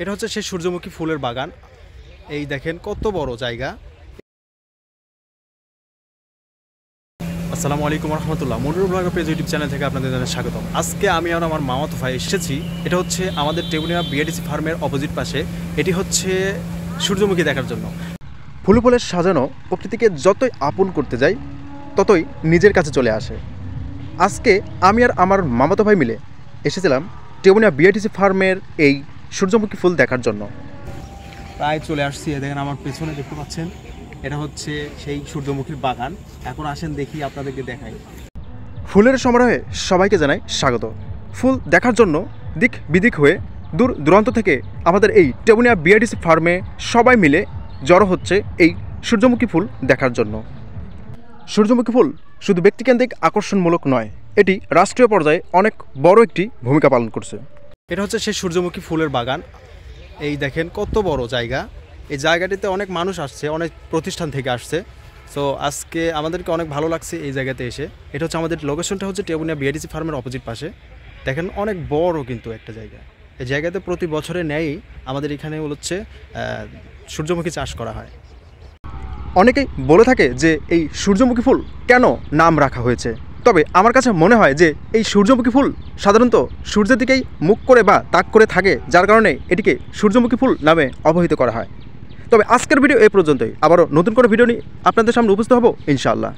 এটা হচ্ছে সেই সূর্যমুখী ফুলের বাগান। এই দেখেন কত বড় জায়গা। আসসালামু আলাইকুম রহমতুল্লাহ। Monirul blogger page YouTube channel থেকে আপনাদের জানাই স্বাগতম। আজকে আমি আর আমার মামাতো ভাই এসেছি। এটা হচ্ছে আমাদের টেবুনিয়া বিএডিসি ফার্মের অপোজিট পাশে। এটি হচ্ছে সূর্যমুখী দেখার জন্য। ফুলে ফুলে সাজানো প্রকৃতিকে যতই আপন করতে যাই ততই নিজের কাছে চলে আসে। আজকে আমি আর আমার মামাতো ভাই মিলে এসেছিলাম টেবুনিয়া বিএডিসি ফার্মের এই সূর্যমুখী ফুল দেখার জন্য। প্রায় চলে আসছি। দেখেন আমার পেছনে দেখতে পাচ্ছেন, এটা হচ্ছে সেই সূর্যমুখীর বাগান। এখন আসেন দেখি, আপনাদেরকে দেখাই। ফুলের সমারোহে সবাইকে জানাই স্বাগত। ফুল দেখার জন্য দিক বিদিক হয়ে দূর দূরান্ত থেকে আমাদের এই টেবুনিয়া বিএডিসি ফার্মে সবাই মিলে জড়ো হচ্ছে এই সূর্যমুখী ফুল দেখার জন্য। সূর্যমুখী ফুল শুধু ব্যক্তিকেন্দ্রিক আকর্ষণমূলক নয়, এটি রাষ্ট্রীয় পর্যায়ে অনেক বড় একটি ভূমিকা পালন করছে। এটা হচ্ছে সেই সূর্যমুখী ফুলের বাগান। এই দেখেন কত বড় জায়গা। এই জায়গাটিতে অনেক মানুষ আসছে, অনেক প্রতিষ্ঠান থেকে আসছে। সো আজকে আমাদেরকে অনেক ভালো লাগছে এই জায়গাতে এসে। এটা হচ্ছে আমাদের লোকেশনটা হচ্ছে টেবুনিয়া বিএডিসি ফার্মের অপোজিট পাশে। দেখেন অনেক বড় কিন্তু একটা জায়গা। এই জায়গাতে প্রতি বছরে ন্যায়ই আমাদের এখানে হচ্ছে সূর্যমুখী চাষ করা হয়। অনেকেই বলে থাকে যে এই সূর্যমুখী ফুল কেন নাম রাখা হয়েছে, তবে আমার কাছে মনে হয় যে এই সূর্যমুখী ফুল সাধারণত সূর্যের দিকেই মুখ করে বা তাক করে থাকে, যার কারণে এটিকে সূর্যমুখী ফুল নামে অবহিত করা হয়। তবে আজকের ভিডিও এই পর্যন্তই। আবারও নতুন করে ভিডিও নিয়ে আপনাদের সামনে উপস্থিত হব ইনশাআল্লাহ।